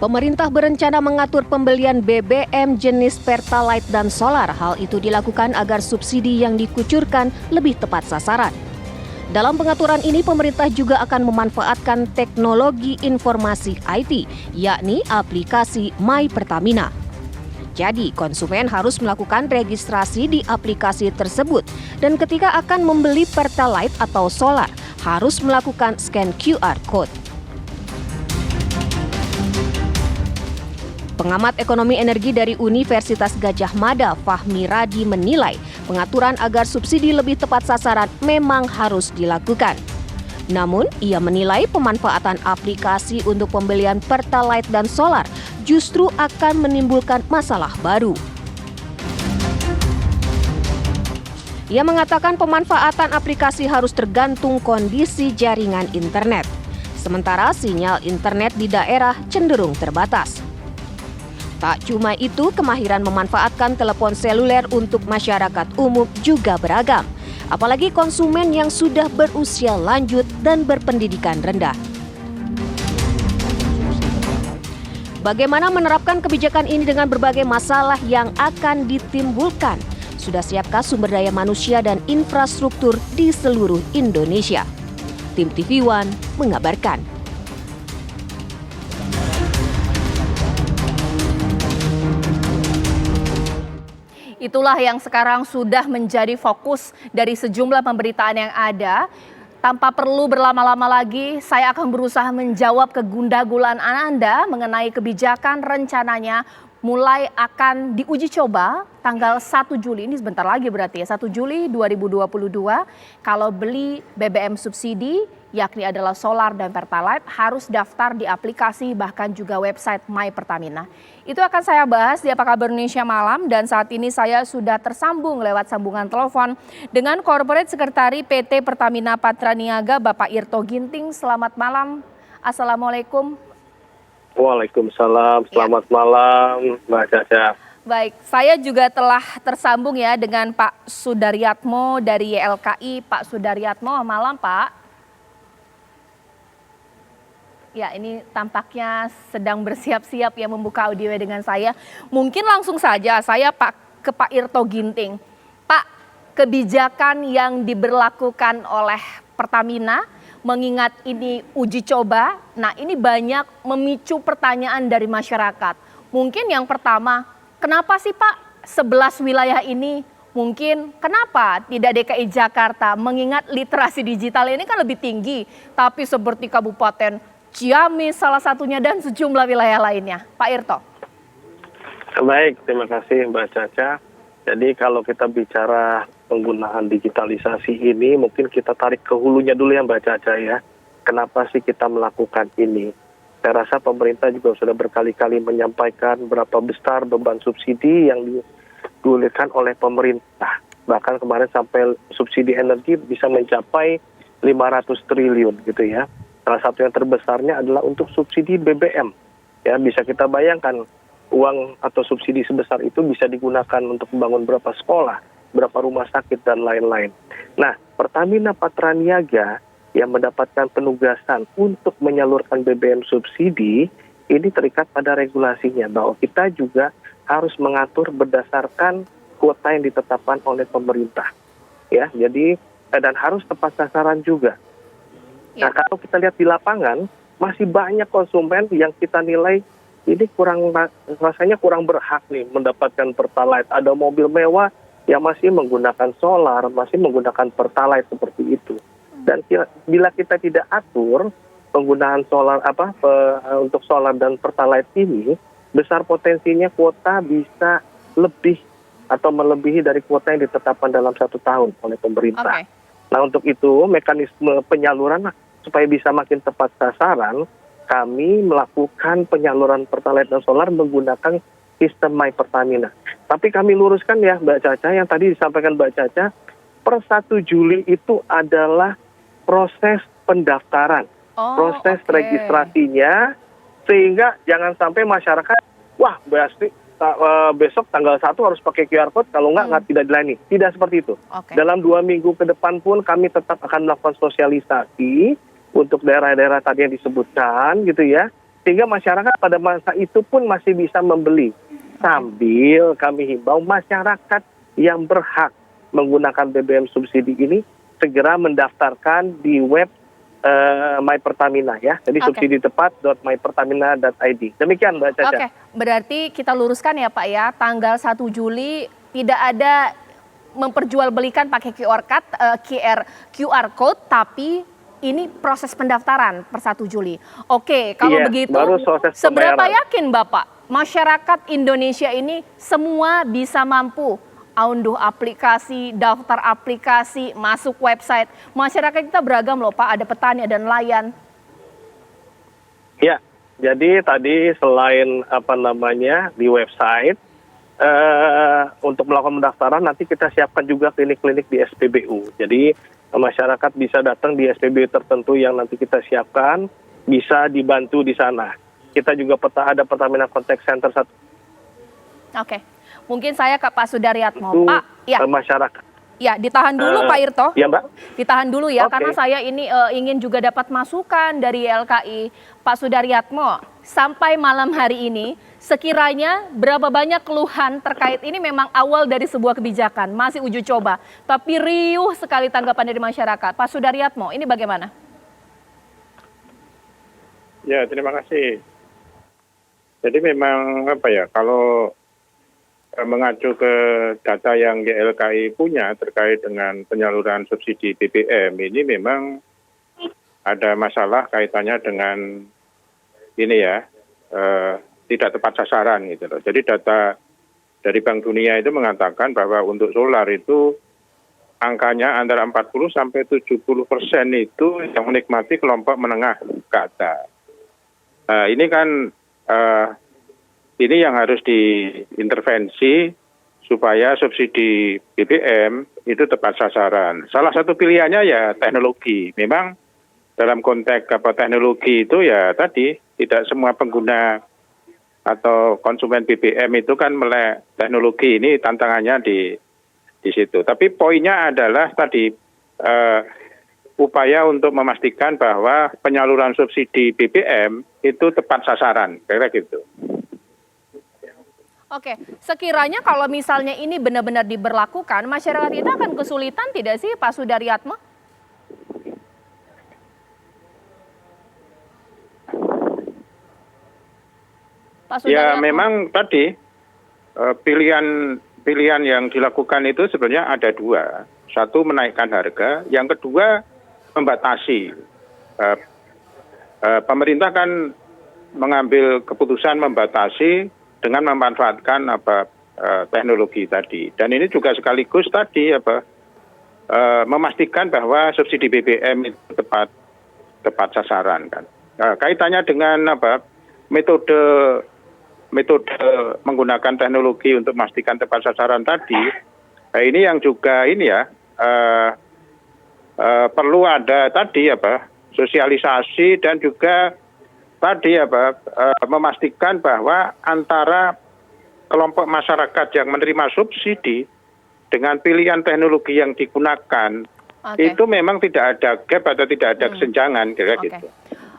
Pemerintah berencana mengatur pembelian BBM jenis Pertalite dan solar. Hal itu dilakukan agar subsidi yang dikucurkan lebih tepat sasaran. Dalam pengaturan ini, pemerintah juga akan memanfaatkan teknologi informasi IT, yakni aplikasi My Pertamina. Jadi, konsumen harus melakukan registrasi di aplikasi tersebut dan ketika akan membeli Pertalite atau solar, harus melakukan scan QR Code. Pengamat ekonomi energi dari Universitas Gadjah Mada, Fahmi Radi menilai pengaturan agar subsidi lebih tepat sasaran memang harus dilakukan. Namun, ia menilai pemanfaatan aplikasi untuk pembelian Pertalite dan solar justru akan menimbulkan masalah baru. Ia mengatakan pemanfaatan aplikasi harus tergantung kondisi jaringan internet. Sementara sinyal internet di daerah cenderung terbatas. Tak cuma itu, kemahiran memanfaatkan telepon seluler untuk masyarakat umum juga beragam, apalagi konsumen yang sudah berusia lanjut dan berpendidikan rendah. Bagaimana menerapkan kebijakan ini dengan berbagai masalah yang akan ditimbulkan? Sudah siapkah sumber daya manusia dan infrastruktur di seluruh Indonesia? Tim TV One mengabarkan. Itulah yang sekarang sudah menjadi fokus dari sejumlah pemberitaan yang ada. Tanpa perlu berlama-lama lagi, saya akan berusaha menjawab kegundagulan Anda mengenai kebijakan rencananya mulai akan diuji coba tanggal 1 Juli, ini sebentar lagi berarti ya, 1 Juli 2022, kalau beli BBM subsidi, yakni adalah solar dan Pertalite, harus daftar di aplikasi bahkan juga website My Pertamina. Itu akan saya bahas di Apa Kabar Indonesia Malam, dan saat ini saya sudah tersambung lewat sambungan telepon dengan Corporate Sekretari PT Pertamina Patraniaga, Bapak Irto Ginting. Selamat malam, Assalamualaikum. Waalaikumsalam, selamat malam Mbak Caca. Baik, saya juga telah tersambung ya dengan Pak Sudaryatmo dari YLKI. Pak Sudaryatmo, malam Pak. Ya, ini tampaknya sedang bersiap-siap ya membuka audio dengan saya. Mungkin langsung saja saya ke Pak Irto Ginting. Pak, kebijakan yang diberlakukan oleh Pertamina, mengingat ini uji coba, nah ini banyak memicu pertanyaan dari masyarakat. Mungkin yang pertama, kenapa sih Pak 11 wilayah ini? Mungkin kenapa tidak DKI Jakarta, mengingat literasi digital ini kan lebih tinggi, tapi seperti Kabupaten Ciamis salah satunya dan sejumlah wilayah lainnya. Pak Irto. Baik, terima kasih Mbak Caca. Jadi kalau kita bicara penggunaan digitalisasi ini, mungkin kita tarik ke hulunya dulu ya Mbak Caca ya. Kenapa sih kita melakukan ini? Saya rasa pemerintah juga sudah berkali-kali menyampaikan berapa besar beban subsidi yang digulirkan oleh pemerintah. Bahkan kemarin sampai subsidi energi bisa mencapai 500 triliun gitu ya. Salah satu yang terbesarnya adalah untuk subsidi BBM. Ya, bisa kita bayangkan uang atau subsidi sebesar itu bisa digunakan untuk membangun berapa sekolah, berapa rumah sakit, dan lain-lain. Nah, Pertamina Patraniaga yang mendapatkan penugasan untuk menyalurkan BBM subsidi, ini terikat pada regulasinya, bahwa kita juga harus mengatur berdasarkan kuota yang ditetapkan oleh pemerintah. Ya, jadi, dan harus tepat sasaran juga. Nah, kalau kita lihat di lapangan, masih banyak konsumen yang kita nilai ini rasanya kurang berhak nih mendapatkan Pertalite. Ada mobil mewah yang masih menggunakan solar, masih menggunakan Pertalite seperti itu. Dan bila kita tidak atur penggunaan solar untuk solar dan Pertalite ini, besar potensinya kuota bisa lebih atau melebihi dari kuota yang ditetapkan dalam 1 tahun oleh pemerintah. Okay. Nah, untuk itu mekanisme penyaluran supaya bisa makin tepat sasaran, kami melakukan penyaluran Pertalite dan solar menggunakan sistem My Pertamina. Tapi kami luruskan ya Mbak Caca, yang tadi disampaikan Mbak Caca, per 1 Juli itu adalah proses pendaftaran, proses registrasinya, sehingga jangan sampai masyarakat, wah besok tanggal 1 harus pakai QR Code, kalau nggak tidak dilayani. Tidak seperti itu. Dalam 2 minggu ke depan pun kami tetap akan melakukan sosialisasi untuk daerah-daerah tadi yang disebutkan gitu ya. Sehingga masyarakat pada masa itu pun masih bisa membeli. Sambil kami himbau masyarakat yang berhak menggunakan BBM subsidi ini segera mendaftarkan di web My Pertamina ya. Jadi subsiditepat.mypertamina.id. Demikian Mbak Caca. Oke, berarti kita luruskan ya Pak ya, tanggal 1 Juli tidak ada memperjualbelikan pakai QR code, tapi ini proses pendaftaran per 1 Juli. Oke, kalau Iya, begitu baru proses seberapa pembayaran. yakin Bapak masyarakat Indonesia ini semua bisa mampu unduh aplikasi, daftar aplikasi, masuk website. Masyarakat kita beragam loh Pak, ada petani, ada nelayan. Ya, jadi tadi selain di website untuk melakukan pendaftaran nanti kita siapkan juga klinik-klinik di SPBU. Jadi masyarakat bisa datang di SPBU tertentu yang nanti kita siapkan, bisa dibantu di sana. Kita juga ada Pertamina Contact Center Oke, mungkin saya ke Pak Sudaryatmo. itu Pak, ya. masyarakat. Ya, ditahan dulu Pak Irto. Ya Mbak. Ditahan dulu ya, Oke. karena saya ini ingin juga dapat masukan dari LKI. Pak Sudaryatmo, sampai malam hari ini, sekiranya berapa banyak keluhan terkait ini memang awal dari sebuah kebijakan, masih uji coba. Tapi riuh sekali tanggapan dari masyarakat. Pak Sudaryatmo, ini bagaimana? Ya, terima kasih. Jadi memang kalau mengacu ke data yang YLKI punya terkait dengan penyaluran subsidi BBM, ini memang ada masalah kaitannya dengan ini ya, tidak tepat sasaran gitu loh. Jadi data dari Bank Dunia itu mengatakan bahwa untuk solar itu angkanya antara 40 sampai 70% itu yang menikmati kelompok menengah ke atas. Nah, ini kan ini yang harus diintervensi supaya subsidi BBM itu tepat sasaran. Salah satu pilihannya ya teknologi. Memang dalam konteks teknologi itu ya tadi tidak semua pengguna atau konsumen BBM itu kan melek teknologi, ini tantangannya di situ. Tapi poinnya adalah tadi upaya untuk memastikan bahwa penyaluran subsidi BBM itu tepat sasaran, kira-kira gitu. Oke, sekiranya kalau misalnya ini benar-benar diberlakukan, masyarakat itu akan kesulitan tidak sih Pak Sudaryatmo? Pak Ya Sudaryatmo. memang tadi pilihan yang dilakukan itu sebenarnya ada dua. Satu menaikkan harga, yang kedua membatasi. Pemerintah kan mengambil keputusan membatasi dengan memanfaatkan teknologi tadi. Dan ini juga sekaligus tadi memastikan bahwa subsidi BBM itu tepat sasaran kan. Kaitannya dengan metode menggunakan teknologi untuk memastikan tepat sasaran tadi. Ini yang juga perlu ada tadi sosialisasi dan juga tadi memastikan bahwa antara kelompok masyarakat yang menerima subsidi dengan pilihan teknologi yang digunakan itu memang tidak ada gap atau tidak ada kesenjangan kira gitu.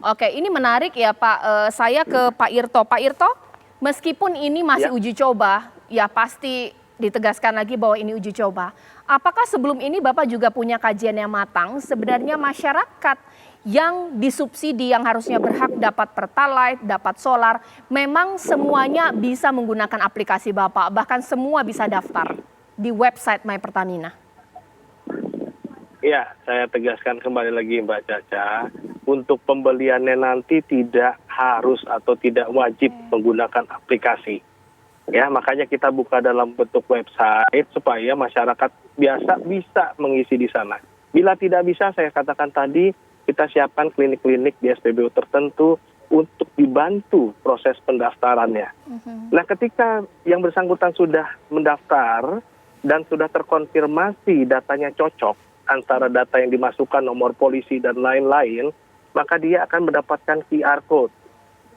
Oke, ini menarik ya Pak. Saya ke Pak Irto. Pak Irto, meskipun ini masih uji coba, ya pasti ditegaskan lagi bahwa ini uji coba. Apakah sebelum ini Bapak juga punya kajian yang matang sebenarnya masyarakat yang disubsidi yang harusnya berhak dapat Pertalite, dapat solar, memang semuanya bisa menggunakan aplikasi Bapak, bahkan semua bisa daftar di website My Pertamina? Ya, saya tegaskan kembali lagi Mbak Caca, untuk pembeliannya nanti tidak harus atau tidak wajib menggunakan aplikasi. Ya, makanya kita buka dalam bentuk website supaya masyarakat biasa bisa mengisi di sana. Bila tidak bisa, saya katakan tadi, kita siapkan klinik-klinik di SPBU tertentu untuk dibantu proses pendaftarannya. Nah, ketika yang bersangkutan sudah mendaftar dan sudah terkonfirmasi datanya cocok antara data yang dimasukkan, nomor polisi dan lain-lain, maka dia akan mendapatkan QR code.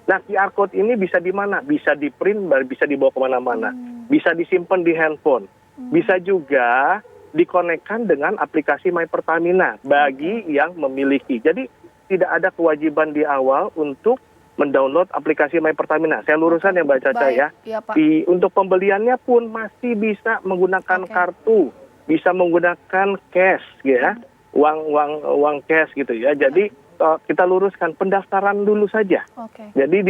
Nah, QR code ini bisa di mana? Bisa di print, bisa dibawa kemana-mana. Bisa disimpan di handphone. Bisa juga dikonekkan dengan aplikasi My Pertamina bagi yang memiliki. Jadi tidak ada kewajiban di awal untuk mendownload aplikasi My Pertamina. Saya luruskan ya Mbak Caca Baik, ya. iya, Pak. Untuk pembeliannya pun masih bisa menggunakan Oke. kartu, bisa menggunakan cash ya, uang cash gitu ya. Jadi kita luruskan pendaftaran dulu saja. Oke. Jadi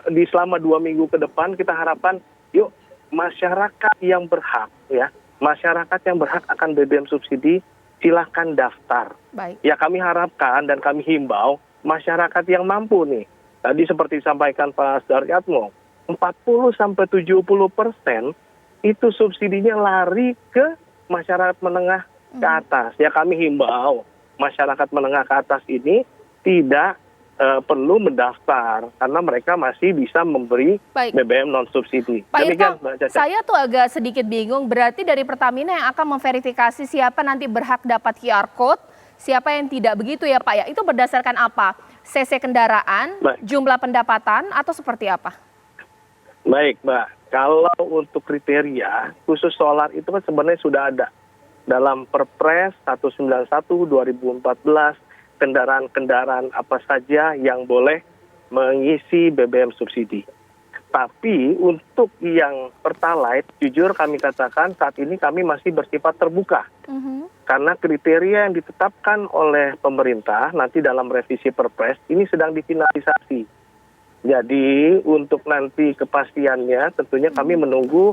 di selama 2 minggu ke depan kita harapkan yuk masyarakat yang berhak ya, masyarakat yang berhak akan BBM subsidi silahkan daftar. Baik. Ya kami harapkan dan kami himbau masyarakat yang mampu nih. Tadi seperti disampaikan Pak Sudaryatmo, 40-70% itu subsidinya lari ke masyarakat menengah ke atas. Ya kami himbau masyarakat menengah ke atas ini tidak perlu mendaftar karena mereka masih bisa memberi Baik. BBM non subsidi. Pak Demikian, Irto, Mbak Caca. saya tuh agak sedikit bingung. Berarti dari Pertamina yang akan memverifikasi siapa nanti berhak dapat QR Code, siapa yang tidak, begitu ya Pak ya? Itu berdasarkan apa? CC kendaraan, Baik. jumlah pendapatan, atau seperti apa? Baik, Mbak. Kalau untuk kriteria khusus solar itu kan sebenarnya sudah ada dalam Perpres 191 2014, kendaraan-kendaraan apa saja yang boleh mengisi BBM subsidi. Tapi untuk yang Pertalite, jujur kami katakan saat ini kami masih bersifat terbuka. Karena kriteria yang ditetapkan oleh pemerintah nanti dalam revisi Perpres ini sedang difinalisasi. Jadi untuk nanti kepastiannya tentunya kami menunggu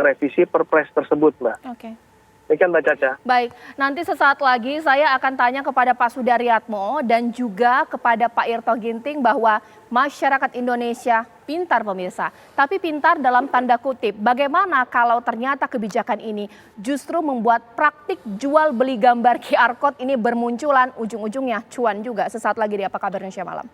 revisi Perpres tersebut, Mbak. Oke. Demikian Mbak Caca. Baik, nanti sesaat lagi saya akan tanya kepada Pak Sudaryatmo dan juga kepada Pak Irto Ginting bahwa masyarakat Indonesia pintar pemirsa. Tapi pintar dalam tanda kutip. Bagaimana kalau ternyata kebijakan ini justru membuat praktik jual beli gambar QR Code ini bermunculan, ujung-ujungnya cuan juga. Sesaat lagi di Apa Kabar Indonesia Malam.